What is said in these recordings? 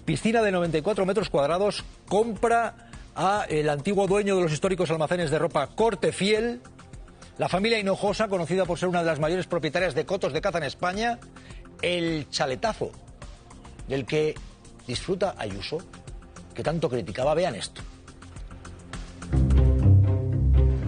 Piscina de 94 metros cuadrados, compra a el antiguo dueño de los históricos almacenes de ropa Corte Fiel. La familia Hinojosa, conocida por ser una de las mayores propietarias de cotos de caza en España. El chaletazo del que disfruta Ayuso, que tanto criticaba. Vean esto.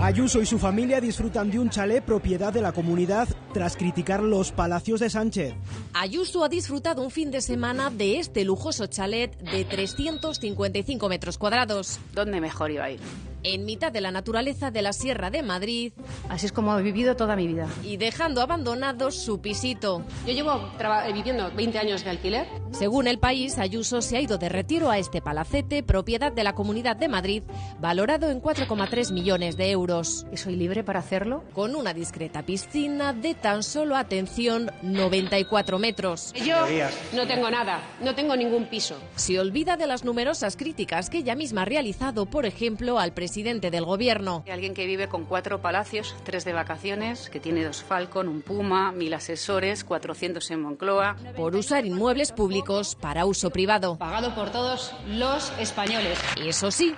Ayuso y su familia disfrutan de un chalet propiedad de la comunidad tras criticar los palacios de Sánchez. Ayuso ha disfrutado un fin de semana de este lujoso chalet de 355 metros cuadrados. ¿Dónde mejor iba a ir? En mitad de la naturaleza de la Sierra de Madrid. Así es como he vivido toda mi vida. Y dejando abandonado su pisito. Yo llevo viviendo 20 años de alquiler. Según El País, Ayuso se ha ido de retiro a este palacete, propiedad de la Comunidad de Madrid, valorado en 4,3 millones de euros. ¿Y soy libre para hacerlo? Con una discreta piscina de tan solo, atención, 94 metros. Yo no tengo nada, no tengo ningún piso. Se olvida de las numerosas críticas que ella misma ha realizado, por ejemplo, al presidente del gobierno. Alguien que vive con 4 palacios, 3 de vacaciones, que tiene 2 Falcon, un Puma, 1000 asesores, 400 en Moncloa. Por usar inmuebles públicos para uso privado. Pagado por todos los españoles. Eso sí,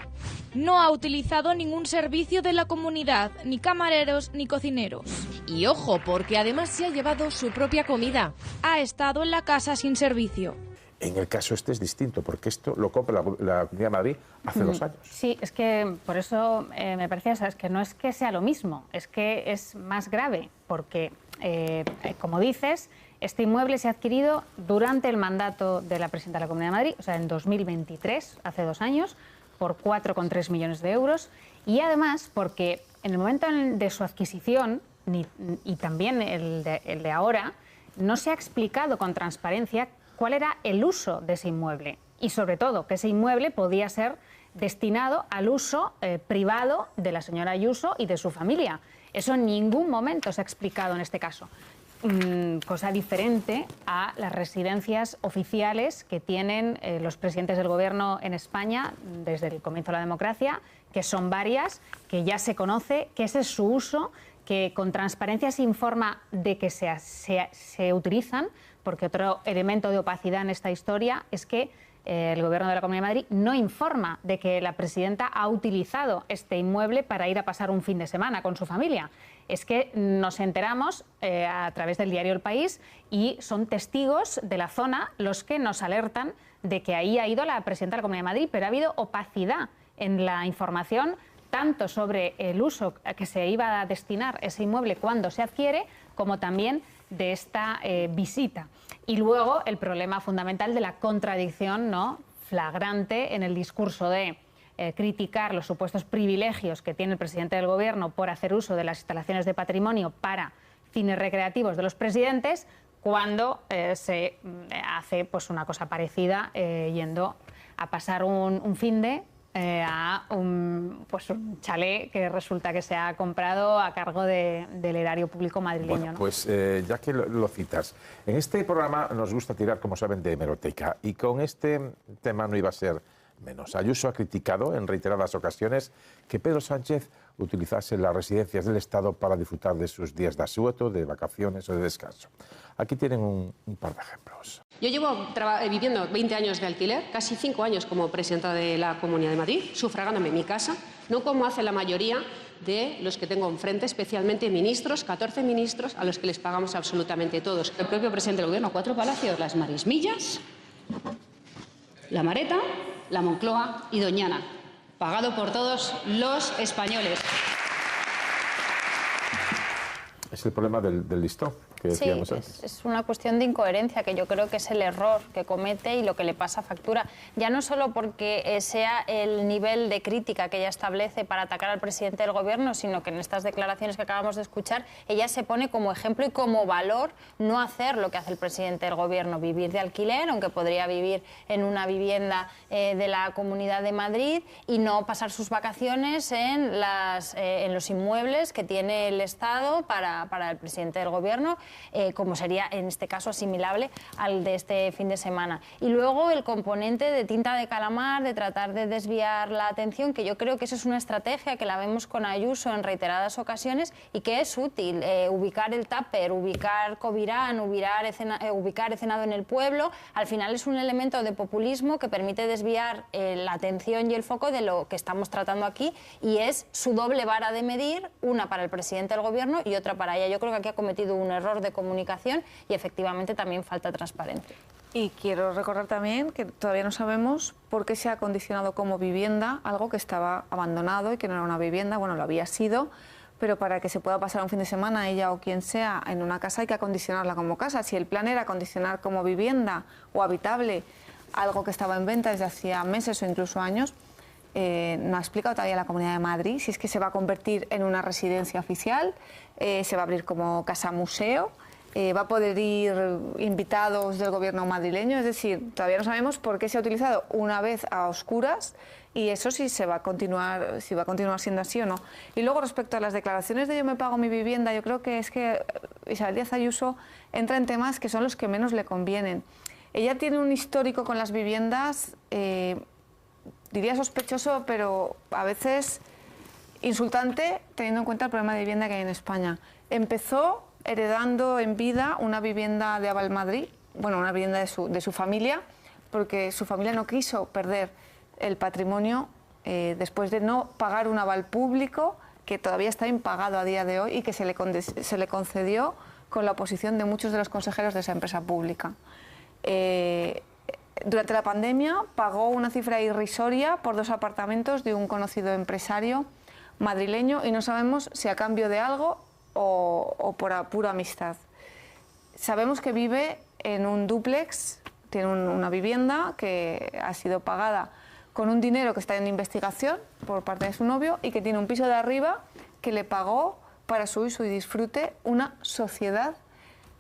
no ha utilizado ningún servicio de la comunidad, ni camareros ni cocineros. Y ojo, porque además se ha llevado su propia comida. Ha estado en la casa sin servicio. En el caso este es distinto, porque esto lo compra la Comunidad de Madrid hace 2 años. Sí, es que por eso me parecía, ¿sabes? Que no es que sea lo mismo, es que es más grave, porque, como dices, este inmueble se ha adquirido durante el mandato de la presidenta de la Comunidad de Madrid, o sea, en 2023, hace 2 años, por 4,3 millones de euros, y además porque en el momento de su adquisición, y también el de ahora, no se ha explicado con transparencia cuál era el uso de ese inmueble y, sobre todo, que ese inmueble podía ser destinado al uso privado de la señora Ayuso y de su familia. Eso en ningún momento se ha explicado en este caso. Cosa diferente a las residencias oficiales que tienen los presidentes del gobierno en España desde el comienzo de la democracia, que son varias, que ya se conoce, que ese es su uso, que con transparencia se informa de que se utilizan, porque otro elemento de opacidad en esta historia es que el Gobierno de la Comunidad de Madrid no informa de que la presidenta ha utilizado este inmueble para ir a pasar un fin de semana con su familia. Es que nos enteramos a través del diario El País y son testigos de la zona los que nos alertan de que ahí ha ido la presidenta de la Comunidad de Madrid, pero ha habido opacidad en la información tanto sobre el uso a que se iba a destinar ese inmueble cuando se adquiere, como también de esta visita. Y luego el problema fundamental de la contradicción, ¿no?, flagrante en el discurso de criticar los supuestos privilegios que tiene el presidente del Gobierno por hacer uso de las instalaciones de patrimonio para fines recreativos de los presidentes, cuando se hace pues una cosa parecida yendo a pasar un fin de a un chalet que resulta que se ha comprado a cargo del erario público madrileño. Bueno, ¿no? pues ya que lo citas, en este programa nos gusta tirar, como saben, de hemeroteca, y con este tema no iba a ser menos. Ayuso ha criticado en reiteradas ocasiones que Pedro Sánchez utilizase las residencias del Estado para disfrutar de sus días de asueto, de vacaciones o de descanso. Aquí tienen un par de ejemplos. Yo llevo viviendo 20 años de alquiler, casi 5 años como presidenta de la Comunidad de Madrid, sufragándome mi casa, no como hace la mayoría de los que tengo enfrente, especialmente ministros, 14 ministros, a los que les pagamos absolutamente todos. El propio presidente del Gobierno, 4 palacios, las Marismillas, la Mareta, la Moncloa y Doñana, pagado por todos los españoles. Es el problema del listón que decíamos antes. Es una cuestión de incoherencia que yo creo que es el error que comete y lo que le pasa factura. Ya no solo porque sea el nivel de crítica que ella establece para atacar al presidente del Gobierno, sino que en estas declaraciones que acabamos de escuchar, ella se pone como ejemplo y como valor no hacer lo que hace el presidente del Gobierno, vivir de alquiler, aunque podría vivir en una vivienda de la Comunidad de Madrid, y no pasar sus vacaciones en los inmuebles que tiene el Estado para el presidente del Gobierno como sería en este caso asimilable al de este fin de semana. Y luego el componente de tinta de calamar, de tratar de desviar la atención, que yo creo que eso es una estrategia que la vemos con Ayuso en reiteradas ocasiones y que es útil. Ubicar el tupper, ubicar Covirán, ubicar Ecenado en el pueblo, al final es un elemento de populismo que permite desviar la atención y el foco de lo que estamos tratando aquí, y es su doble vara de medir, una para el presidente del gobierno y otra para ella. Yo creo que aquí ha cometido un error de comunicación y efectivamente también falta transparencia. Y quiero recordar también que todavía no sabemos por qué se ha acondicionado como vivienda algo que estaba abandonado y que no era una vivienda, bueno, lo había sido, pero para que se pueda pasar un fin de semana ella o quien sea en una casa hay que acondicionarla como casa. Si el plan era acondicionar como vivienda o habitable algo que estaba en venta desde hacía meses o incluso años, no ha explicado todavía la Comunidad de Madrid si es que se va a convertir en una residencia oficial, se va a abrir como casa museo. Va a poder ir invitados del gobierno madrileño, es decir, todavía no sabemos por qué se ha utilizado una vez a oscuras y eso sí se va a continuar, si va a continuar siendo así o no. Y luego respecto a las declaraciones de yo me pago mi vivienda, yo creo que es que Isabel Díaz Ayuso entra en temas que son los que menos le convienen. Ella tiene un histórico con las viviendas, diría sospechoso, pero a veces insultante, teniendo en cuenta el problema de vivienda que hay en España. Empezó heredando en vida una vivienda de Aval Madrid, bueno, una vivienda de su familia, porque su familia no quiso perder el patrimonio después de no pagar un aval público que todavía está impagado a día de hoy y que se le concedió con la oposición de muchos de los consejeros de esa empresa pública. Durante la pandemia pagó una cifra irrisoria por 2 apartamentos de un conocido empresario madrileño y no sabemos si a cambio de algo o por pura amistad. Sabemos que vive en un dúplex, tiene una vivienda que ha sido pagada con un dinero que está en investigación por parte de su novio y que tiene un piso de arriba que le pagó para su uso y disfrute una sociedad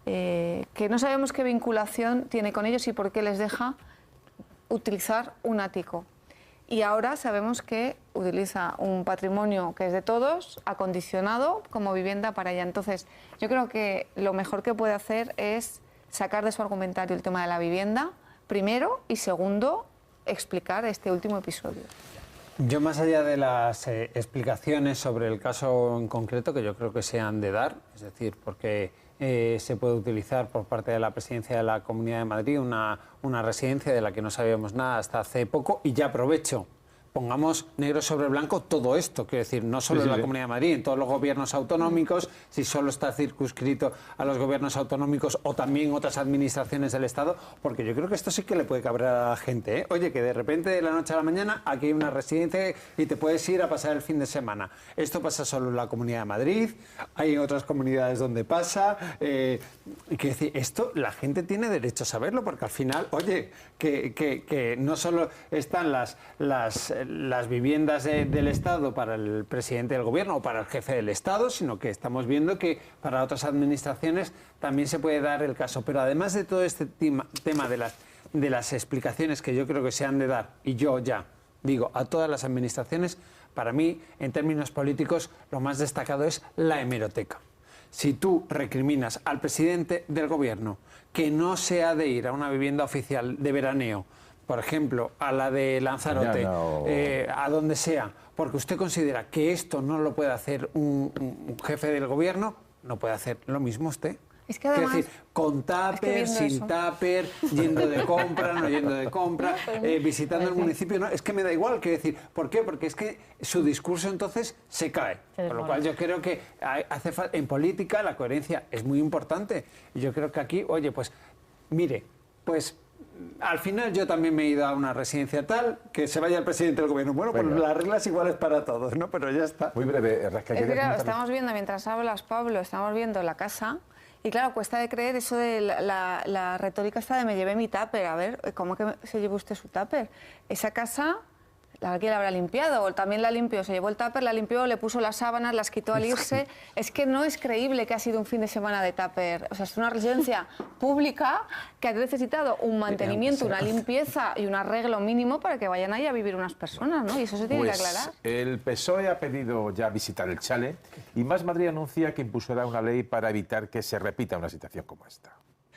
que no sabemos qué vinculación tiene con ellos y por qué les deja utilizar un ático. Y ahora sabemos que utiliza un patrimonio que es de todos, acondicionado como vivienda para ella. Entonces, yo creo que lo mejor que puede hacer es sacar de su argumentario el tema de la vivienda, primero, y segundo, explicar este último episodio. Yo, más allá de las explicaciones sobre el caso en concreto, que yo creo que se han de dar, es decir, porque se puede utilizar por parte de la Presidencia de la Comunidad de Madrid una residencia de la que no sabíamos nada hasta hace poco, y ya aprovecho, pongamos negro sobre blanco todo esto, quiero decir, no solo en la Comunidad de Madrid, en todos los gobiernos autonómicos, si solo está circunscrito a los gobiernos autonómicos o también otras administraciones del Estado, porque yo creo que esto sí que le puede cabrear a la gente, ¿eh? Oye, que de repente de la noche a la mañana aquí hay una residencia y te puedes ir a pasar el fin de semana. Esto pasa solo en la Comunidad de Madrid, hay otras comunidades donde pasa, quiero decir, esto la gente tiene derecho a saberlo, porque al final, oye, que no solo están las viviendas del Estado para el presidente del gobierno o para el jefe del Estado, sino que estamos viendo que para otras administraciones también se puede dar el caso. Pero además de todo este tema de las explicaciones que yo creo que se han de dar, y yo ya digo a todas las administraciones, para mí, en términos políticos, lo más destacado es la hemeroteca. Si tú recriminas al presidente del gobierno que no se ha de ir a una vivienda oficial de veraneo, por ejemplo, a la de Lanzarote, a donde sea, porque usted considera que esto no lo puede hacer un jefe del gobierno, no puede hacer lo mismo usted. Es que además, decir, con tupper, sin tupper, yendo de compra, no yendo de compra, visitando el municipio, no, es que me da igual, quiero decir, ¿por qué? Porque es que su discurso entonces se cae, por lo cual yo creo que hace falta, en política la coherencia es muy importante, y yo creo que aquí, oye, pues, mire, pues al final yo también me he ido a una residencia tal, que se vaya el presidente del gobierno. Bueno, pues las reglas iguales para todos, ¿no? Pero ya está. Muy breve, Raquel. Es que, claro, estamos viendo, mientras hablas, Pablo, estamos viendo la casa, y claro, cuesta de creer eso de la retórica esta de me llevé mi tupper. A ver, ¿cómo que se llevó usted su tupper? Esa casa ¿Quién la habrá limpiado? O también la limpió, se llevó el tupper, la limpió, le puso las sábanas, las quitó al irse. Es que no es creíble que ha sido un fin de semana de tupper. O sea, es una residencia pública que ha necesitado un mantenimiento, una limpieza y un arreglo mínimo para que vayan ahí a vivir unas personas, ¿no? Y eso se tiene que aclarar. El PSOE ha pedido ya visitar el chalet y Más Madrid anuncia que impulsará una ley para evitar que se repita una situación como esta.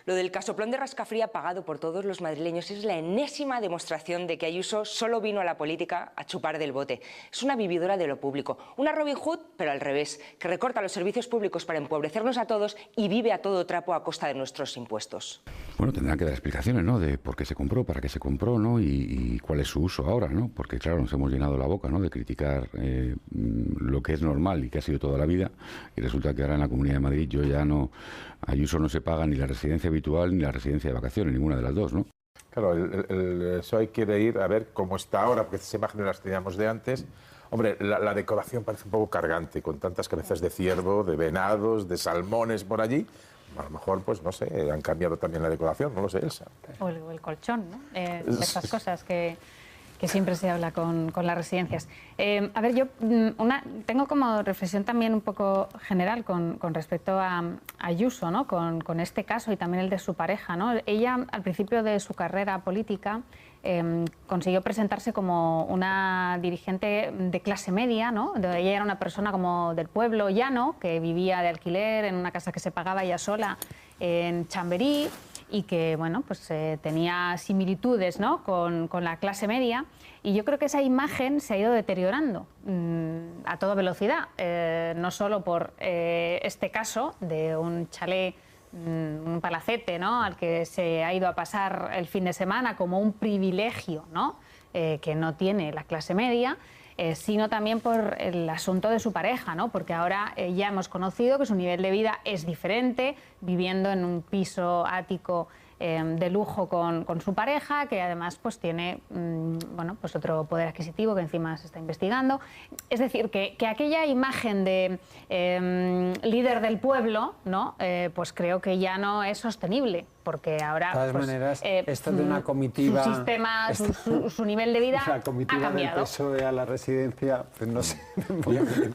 Lo del casoplón de Rascafría pagado por todos los madrileños es la enésima demostración de que Ayuso solo vino a la política a chupar del bote. Es una vividora de lo público, una Robin Hood, pero al revés, que recorta los servicios públicos para empobrecernos a todos y vive a todo trapo a costa de nuestros impuestos. Bueno, tendrán que dar explicaciones, ¿no?, de por qué se compró, para qué se compró, ¿no?, y cuál es su uso ahora, ¿no? Porque, claro, nos hemos llenado la boca, ¿no?, de criticar lo que es normal y que ha sido toda la vida, y resulta que ahora en la Comunidad de Madrid yo ya no... Ayuso no se paga ni la residencia habitual ni la residencia de vacaciones, ninguna de las dos, ¿no? Claro, el PSOE quiere ir a ver cómo está ahora, porque esas imágenes las teníamos de antes. Hombre, la decoración parece un poco cargante, con tantas cabezas de ciervo, de venados, de salmones por allí. A lo mejor, pues no sé, han cambiado también la decoración, no lo sé, Elsa. O el colchón, ¿no? Estas cosas que siempre se habla con las residencias. A ver, yo tengo como reflexión también un poco general con respecto a Ayuso, ¿no?, con este caso y también el de su pareja, ¿no? Ella, al principio de su carrera política, consiguió presentarse como una dirigente de clase media, ¿no? Ella era una persona como del pueblo llano, que vivía de alquiler en una casa que se pagaba ella sola en Chamberí, y que, bueno, pues tenía similitudes, ¿no?, con la clase media, y yo creo que esa imagen se ha ido deteriorando a toda velocidad, no solo por este caso de un chalet, un palacete, ¿no?, al que se ha ido a pasar el fin de semana como un privilegio, ¿no?, que no tiene la clase media, sino también por el asunto de su pareja, ¿no?, porque ahora ya hemos conocido que su nivel de vida es diferente, viviendo en un piso ático de lujo con su pareja, que además pues tiene bueno, pues otro poder adquisitivo que encima se está investigando. Es decir, que aquella imagen de líder del pueblo, ¿no?, pues creo que ya no es sostenible, porque ahora de todas pues, esto de una comitiva, su sistema, su nivel de vida la comitiva ha cambiado. del PSOE a la residencia, pues no sé.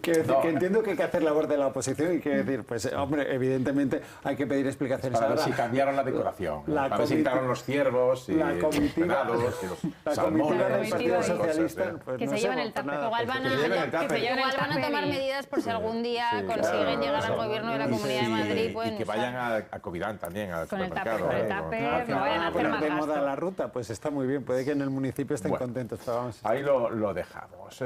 Quiero decir que entiendo que hay que hacer labor de la oposición y quiero decir, pues hombre, evidentemente hay que pedir explicaciones. Para ver ahora si cambiaron la decoración, para ver si quitaron los ciervos y los venados y los salmones. del Partido Socialista, pues que no se sé, lleven el por tupper. nada, Igual van a tomar medidas por si algún día consiguen llegar al gobierno de la Comunidad de Madrid. Y que vayan a Covirán también, al con el supermercado. tupper, no vayan a hacer más de gasto. moda la ruta, pues está muy bien, puede que en el municipio estén contentos, pero vamos. Ahí lo dejamos.